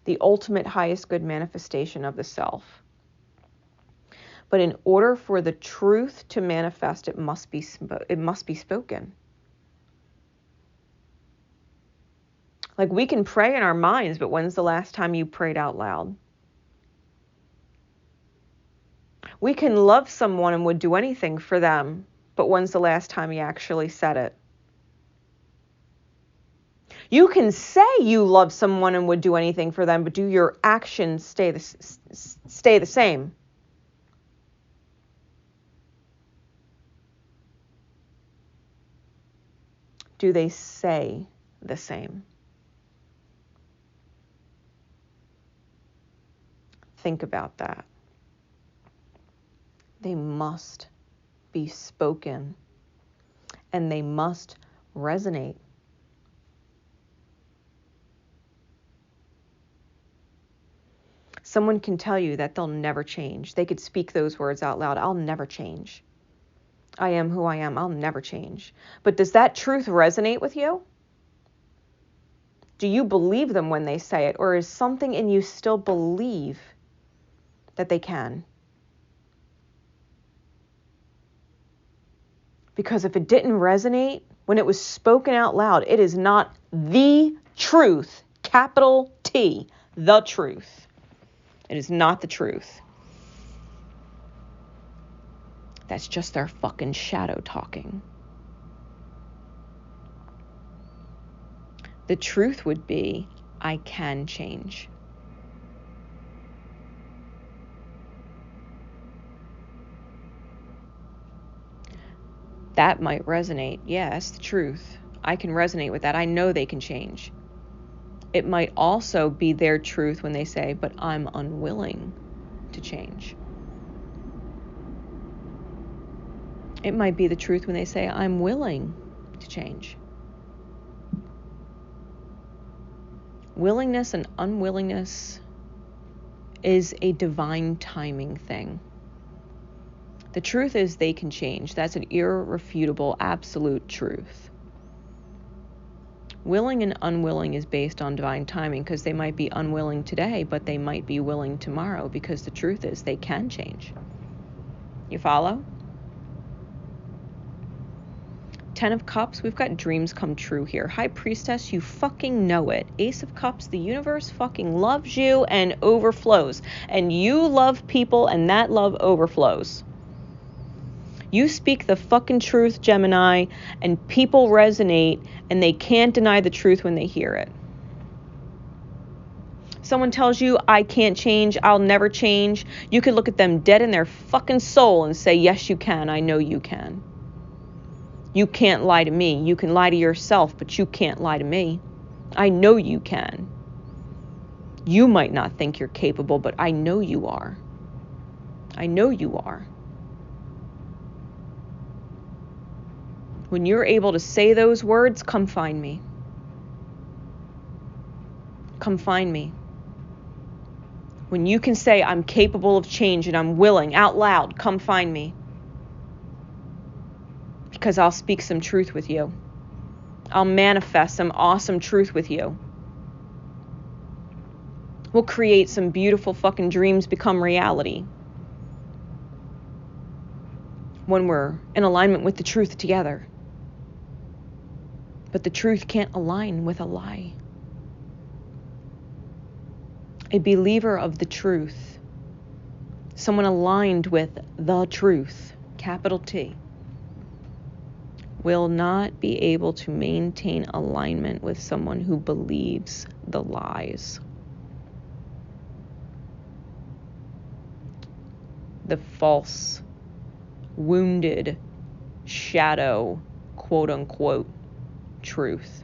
Speaker 1: The ultimate highest good manifestation of the self. But in order for the truth to manifest, it must be spoken. Like, we can pray in our minds, but when's the last time you prayed out loud? We can love someone and would do anything for them, but when's the last time you actually said it? You can say you love someone and would do anything for them, but do your actions stay the same? Do they say the same? Think about that. They must be spoken, and they must resonate. Someone can tell you that they'll never change. They could speak those words out loud. I'll never change. I am who I am. I'll never change. But does that truth resonate with you? Do you believe them when they say it? Or is something in you still believe that they can? Because if it didn't resonate when it was spoken out loud, it is not the truth, capital T. T, the truth. It is not the truth. That's just their fucking shadow talking. The truth would be, I can change. That might resonate. Yeah, that's the truth. I can resonate with that. I know they can change. It might also be their truth when they say, but I'm unwilling to change. It might be the truth when they say, I'm willing to change. Willingness and unwillingness is a divine timing thing. The truth is they can change. That's an irrefutable, absolute truth. Willing and unwilling is based on divine timing, because they might be unwilling today, but they might be willing tomorrow, because the truth is they can change. You follow? 10 of Cups, we've got dreams come true here. High Priestess, you fucking know it. Ace of Cups, the universe fucking loves you and overflows. And you love people and that love overflows. You speak the fucking truth, Gemini, and people resonate and they can't deny the truth when they hear it. Someone tells you, I can't change, I'll never change. You could look at them dead in their fucking soul and say, yes, you can. I know you can. You can't lie to me. You can lie to yourself, but you can't lie to me. I know you can. You might not think you're capable, but I know you are. I know you are. When you're able to say those words, come find me. Come find me. When you can say, I'm capable of change and I'm willing, out loud, come find me. Because I'll speak some truth with you. I'll manifest some awesome truth with you. We'll create some beautiful fucking dreams become reality. When we're in alignment with the truth together. But the truth can't align with a lie. A believer of the truth. Someone aligned with the truth, capital T, will not be able to maintain alignment with someone who believes the lies. The false, wounded, shadow, quote unquote, truth.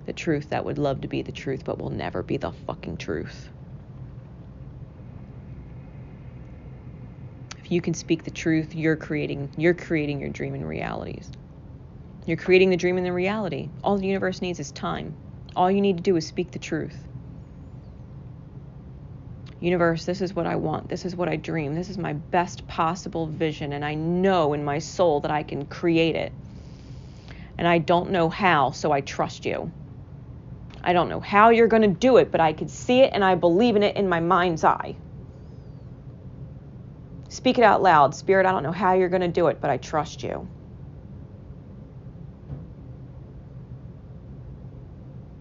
Speaker 1: The truth that would love to be the truth but will never be the fucking truth. If you can speak the truth, you're creating your dream and realities. You're creating the dream and the reality. All the universe needs is time. All you need to do is speak the truth. Universe, this is what I want. This is what I dream. This is my best possible vision, and I know in my soul that I can create it. And I don't know how, so I trust you. I don't know how you're going to do it, but I can see it and I believe in it in my mind's eye. Speak it out loud. Spirit, I don't know how you're going to do it, but I trust you.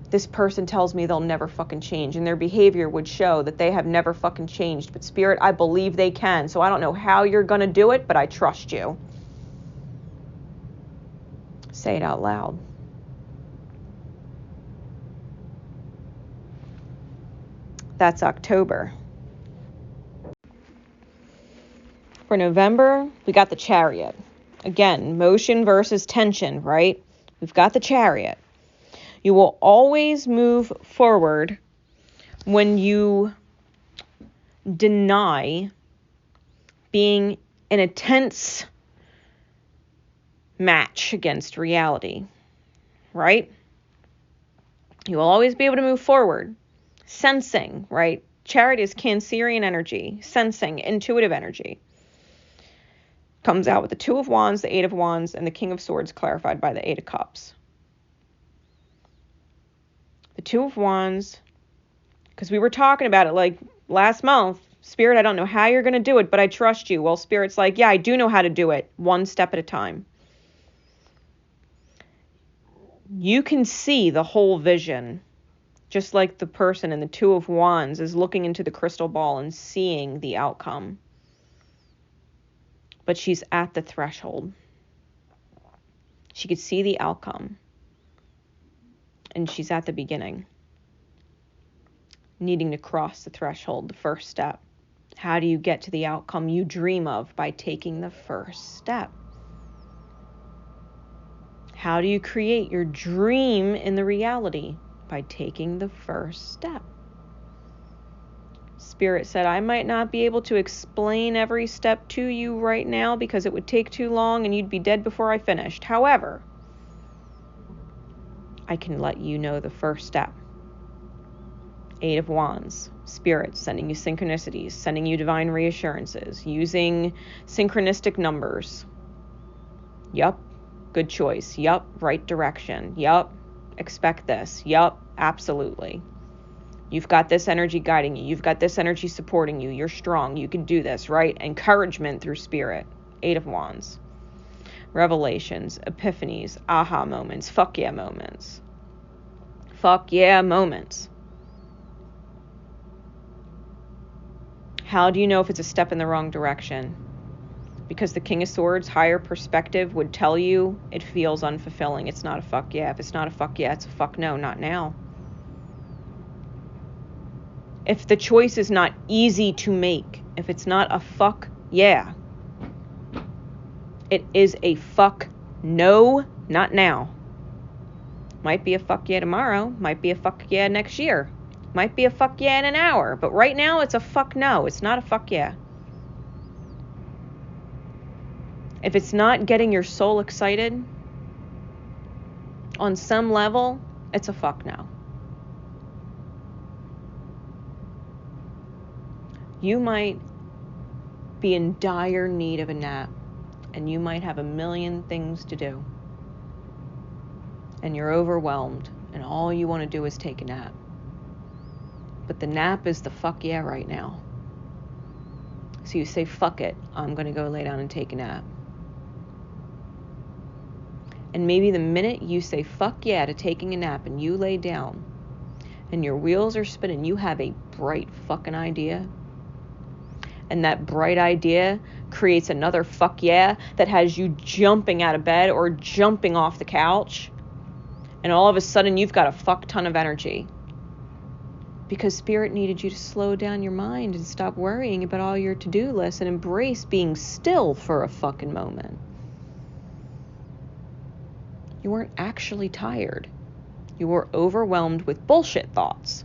Speaker 1: This person tells me they'll never fucking change, and their behavior would show that they have never fucking changed. But Spirit, I believe they can, so I don't know how you're going to do it, but I trust you. Say it out loud. That's October. For November, we got the Chariot. Again, motion versus tension, right? We've got the Chariot. You will always move forward when you deny being in a tense match against reality, right? You will always be able to move forward. Sensing, right? Chariot is Cancerian energy, sensing, intuitive energy. Comes out with the Two of Wands, the Eight of Wands, and the King of Swords clarified by the Eight of Cups. The Two of Wands, because we were talking about it like last month. Spirit, I don't know how you're going to do it, but I trust you. Well, Spirit's like, yeah, I do know how to do it, one step at a time. You can see the whole vision. Just like the person in the Two of Wands is looking into the crystal ball and seeing the outcome. But she's at the threshold. She could see the outcome. And she's at the beginning. Needing to cross the threshold, the first step. How do you get to the outcome you dream of? By taking the first step. How do you create your dream in the reality? By taking the first step. Spirit said, I might not be able to explain every step to you right now because it would take too long and you'd be dead before I finished. However, I can let you know the first step. Eight of Wands. Spirit sending you synchronicities, sending you divine reassurances, using synchronistic numbers. Yup, good choice. Yup, right direction. Yup, expect this. Yup, absolutely. You've got this energy guiding you. You've got this energy supporting you. You're strong. You can do this, right? Encouragement through Spirit. Eight of Wands. Revelations, epiphanies, aha moments, fuck yeah moments. Fuck yeah moments. How do you know if it's a step in the wrong direction? Because the King of Swords, higher perspective, would tell you it feels unfulfilling. It's not a fuck yeah. If it's not a fuck yeah, it's a fuck no, not now. If the choice is not easy to make, if it's not a fuck yeah, it is a fuck no, not now. Might be a fuck yeah tomorrow, might be a fuck yeah next year, might be a fuck yeah in an hour, but right now it's a fuck no, it's not a fuck yeah. If it's not getting your soul excited on some level, it's a fuck no. You might be in dire need of a nap, and you might have a million things to do. And you're overwhelmed, and all you want to do is take a nap. But the nap is the fuck yeah right now. So you say, fuck it, I'm going to go lay down and take a nap. And maybe the minute you say fuck yeah to taking a nap and you lay down, and your wheels are spinning, you have a bright fucking idea. And that bright idea creates another fuck yeah that has you jumping out of bed or jumping off the couch. And all of a sudden you've got a fuck ton of energy. Because Spirit needed you to slow down your mind and stop worrying about all your to-do lists and embrace being still for a fucking moment. You weren't actually tired. You were overwhelmed with bullshit thoughts.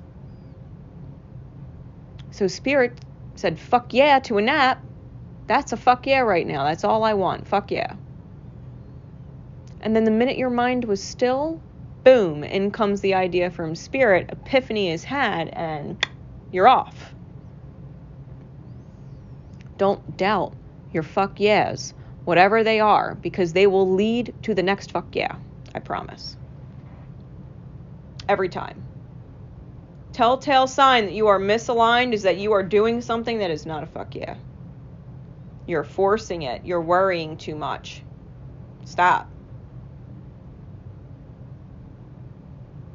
Speaker 1: So Spirit said, fuck yeah to a nap. That's a fuck yeah right now. That's all I want. Fuck yeah. And then the minute your mind was still, boom, in comes the idea from Spirit. Epiphany is had, and you're off. Don't doubt your fuck yeahs, whatever they are, because they will lead to the next fuck yeah. I promise. Every time. Telltale sign that you are misaligned is that you are doing something that is not a fuck yeah. You're forcing it. You're worrying too much. Stop.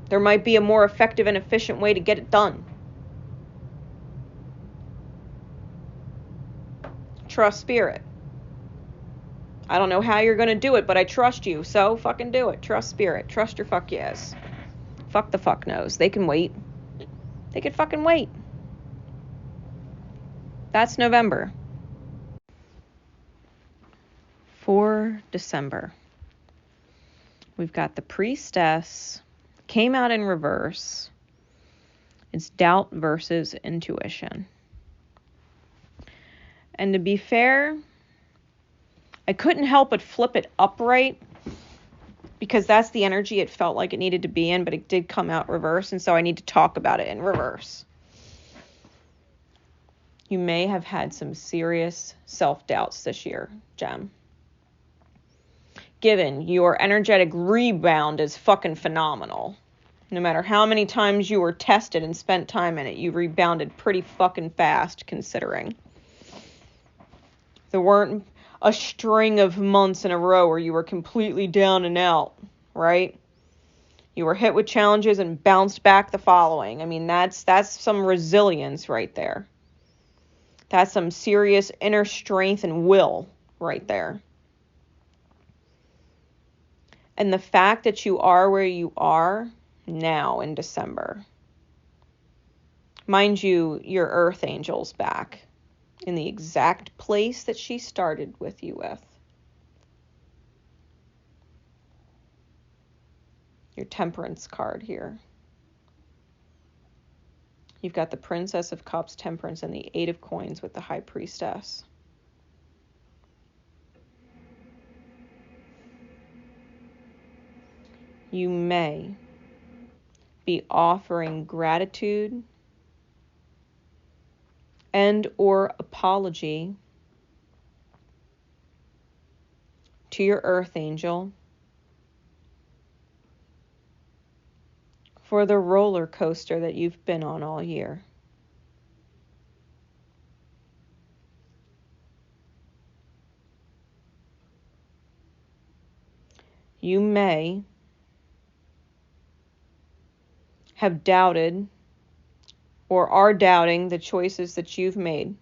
Speaker 1: There might be a more effective and efficient way to get it done. Trust Spirit. I don't know how you're going to do it, but I trust you. So fucking do it. Trust Spirit. Trust your fuck yes. Fuck the fuck no's. They can wait. They could fucking wait. That's November. For December, we've got the Priestess. Came out in reverse. It's doubt versus intuition. And to be fair, I couldn't help but flip it upright because that's the energy it felt like it needed to be in, but it did come out reverse, and so I need to talk about it in reverse. You may have had some serious self-doubts this year, Gem. Given your energetic rebound is fucking phenomenal. No matter how many times you were tested and spent time in it, you rebounded pretty fucking fast, considering. There weren't a string of months in a row where you were completely down and out, right? You were hit with challenges and bounced back the following. I mean, that's some resilience right there. That's some serious inner strength and will right there. And the fact that you are where you are now in December. Mind you, your earth angel's back in the exact place that she started with you with. Your temperance card here. You've got the Princess of Cups, Temperance, and the Eight of Coins with the High Priestess. You may be offering gratitude and or apology to your earth angel for the roller coaster that you've been on all year. You may have doubted or are doubting the choices that you've made.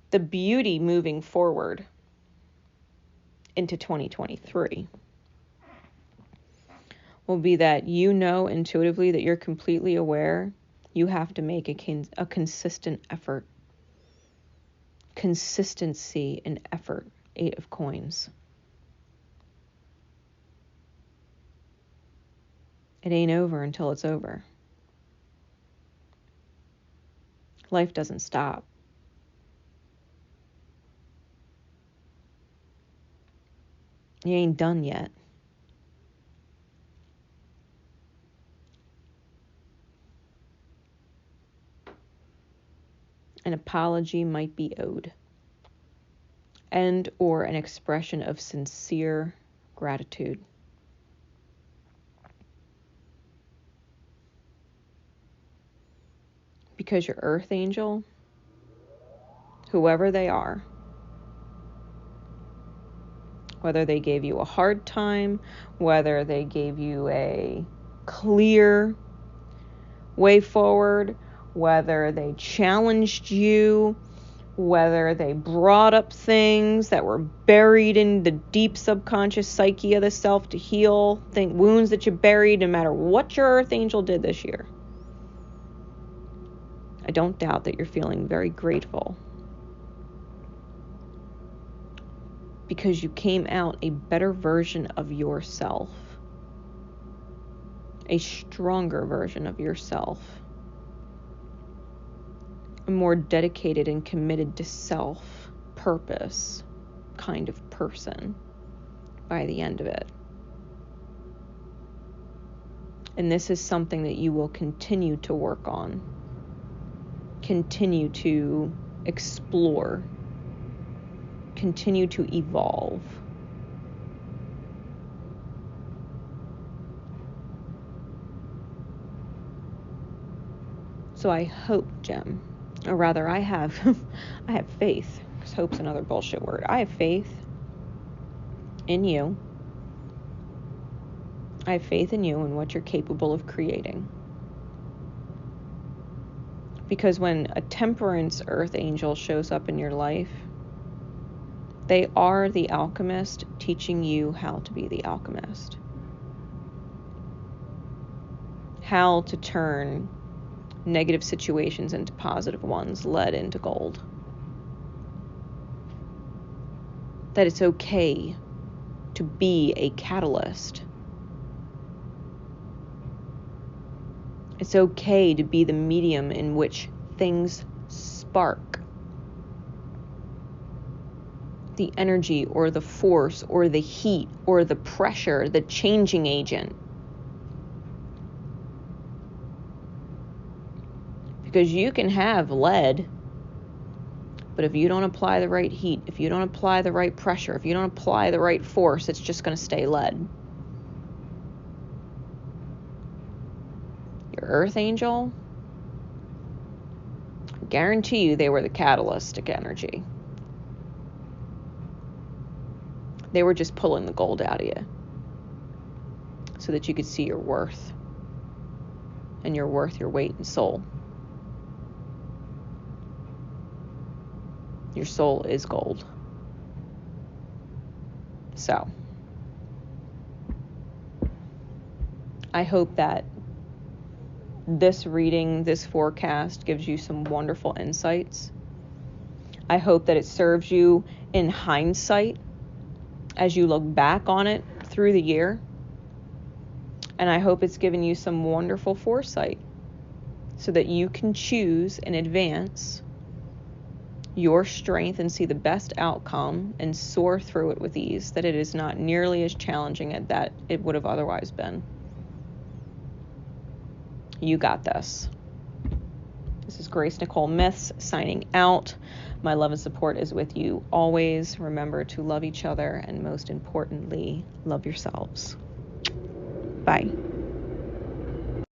Speaker 1: The beauty moving forward into 2023 will be that you know intuitively that you're completely aware you have to make a consistent effort. Consistency and effort. Eight of Coins. It ain't over until it's over. Life doesn't stop. You ain't done yet. An apology might be owed, and or an expression of sincere gratitude. Because your earth angel, whoever they are, whether they gave you a hard time, whether they gave you a clear way forward, whether they challenged you, whether they brought up things that were buried in the deep subconscious psyche of the self to heal, wounds that you buried, no matter what your earth angel did this year. I don't doubt that you're feeling very grateful because you came out a better version of yourself, a stronger version of yourself, a more dedicated and committed to self-purpose kind of person by the end of it. And this is something that you will continue to work on, continue to explore, continue to evolve. So I hope, Gem, or rather I have faith, because hope's another bullshit word. I have faith in you. I have faith in you and what you're capable of creating. Because when a temperance earth angel shows up in your life, they are the alchemist teaching you how to be the alchemist. How to turn negative situations into positive ones, lead into gold. That it's okay to be a catalyst. It's okay to be the medium in which things spark. The energy or the force or the heat or the pressure, the changing agent. Because you can have lead, but if you don't apply the right heat, if you don't apply the right pressure, if you don't apply the right force, it's just going to stay lead. Your earth angel, I guarantee you they were the catalytic energy. They were just pulling the gold out of you so that you could see your worth. And your worth, your weight in soul. Your soul is gold. So, I hope that this reading, this forecast gives you some wonderful insights. I hope that it serves you in hindsight as you look back on it through the year. And I hope it's given you some wonderful foresight so that you can choose in advance your strength and see the best outcome and soar through it with ease, that it is not nearly as challenging as that it would have otherwise been. You got this. This is Grace Nicole Myths signing out. My love and support is with you always. Remember to love each other and most importantly, love yourselves. Bye.